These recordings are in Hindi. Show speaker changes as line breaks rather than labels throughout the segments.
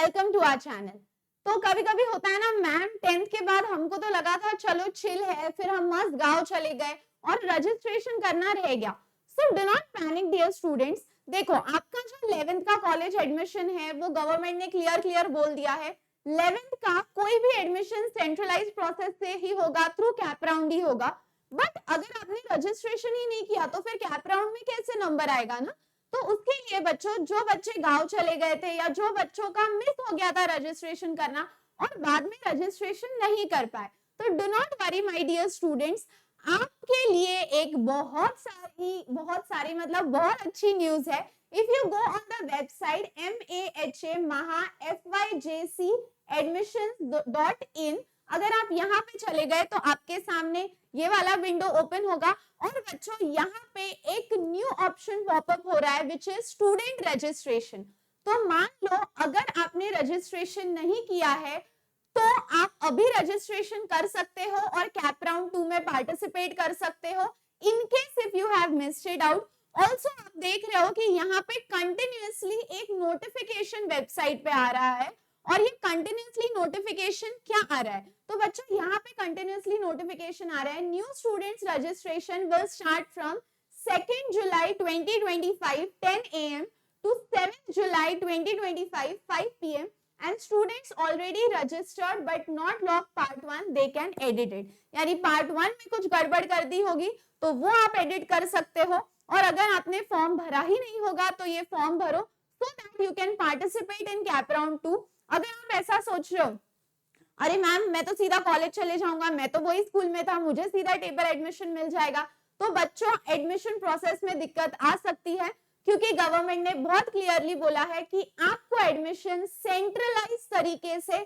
Welcome to our channel. तो कभी कभी होता है ना मैम, 10th के बाद हमको तो लगा था चलो चिल है, फिर हम मस्त गांव चले गए और रजिस्ट्रेशन करना रह गया। So do not panic dear students. देखो आपका जो 11th का कॉलेज एडमिशन है वो गवर्नमेंट ने क्लियर बोल दिया है, 11th का कोई भी एडमिशन सेंट्रलाइज प्रोसेस से ही होगा, थ्रू कैप राउंड ही होगा। बट अगर आपने रजिस्ट्रेशन ही नहीं किया तो फिर कैप राउंड में कैसे नंबर आएगा ना। तो उसके लिए बच्चों, जो बच्चे गांव चले गए थे या जो बच्चों का मिस हो गया था रजिस्ट्रेशन करना और बाद में रजिस्ट्रेशन नहीं कर पाए, तो do not worry my dear students, आपके लिए एक बहुत सारी मतलब बहुत अच्छी न्यूज है। If you go on the website mahafyjcadmissions.in, अगर आप यहाँ पे चले गए तो आपके सामने ये वाला विंडो ओपन होगा और बच्चों यहाँ पे एक न्यू ऑप्शन पॉपअप हो रहा है विच इज स्टूडेंट रजिस्ट्रेशन। तो मान लो अगर आपने रजिस्ट्रेशन नहीं किया है तो आप अभी रजिस्ट्रेशन कर सकते हो और कैप राउंड 2 में पार्टिसिपेट कर सकते हो in case if you have missed it out. Also आप देख रहे हो कि यहाँ पे कंटिन्यूअसली एक नोटिफिकेशन वेबसाइट पे आ रहा है और ये कंटिन्यूअसली नोटिफिकेशन क्या आ रहा है, तो बच्चों यहाँ पे कंटिन्यूअसली नोटिफिकेशन आ रहा है, new students registration will start from 2 July 2025 10 AM to 7 July 2025 5 PM and students already registered but not logged part 1 they can edit it। यानी पार्ट 1 में कुछ गड़बड़ कर दी होगी तो वो आप एडिट कर सकते हो, और अगर आपने फॉर्म भरा ही नहीं होगा तो ये फॉर्म भरो so that you can participate in cap round 2। अगर आप ऐसा सोच रहे हो अरे मैम मैं तो सीधा कॉलेज चले जाऊंगा, मैं तो वही स्कूल में था, मुझे सीधा टेबल एडमिशन मिल जाएगा, तो बच्चों एडमिशन प्रोसेस में दिक्कत आ सकती है क्योंकि गवर्नमेंट ने बहुत क्लियरली बोला है कि आपको एडमिशन सेंट्रलाइज तरीके से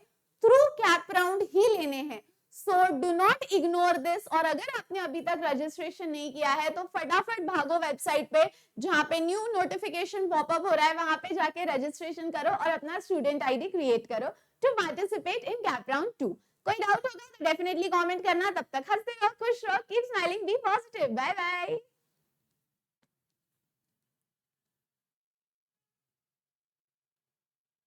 थ्रू कैप राउंड ही लेने हैं। सो डू नॉट इग्नोर दिस। और अगर आपने अभी तक रजिस्ट्रेशन नहीं किया है तो फटाफट भागो वेबसाइट पे जहां पे न्यू नोटिफिकेशन पॉपअप हो रहा है, वहां पे जाके रजिस्ट्रेशन करो और अपना स्टूडेंट आईडी क्रिएट करो to participate in cap round 2। कोई डाउट होगा तो डेफिनेटली कमेंट करना। तब तक हंसते रहो, खुश रहो, keep smiling, be positive, bye bye.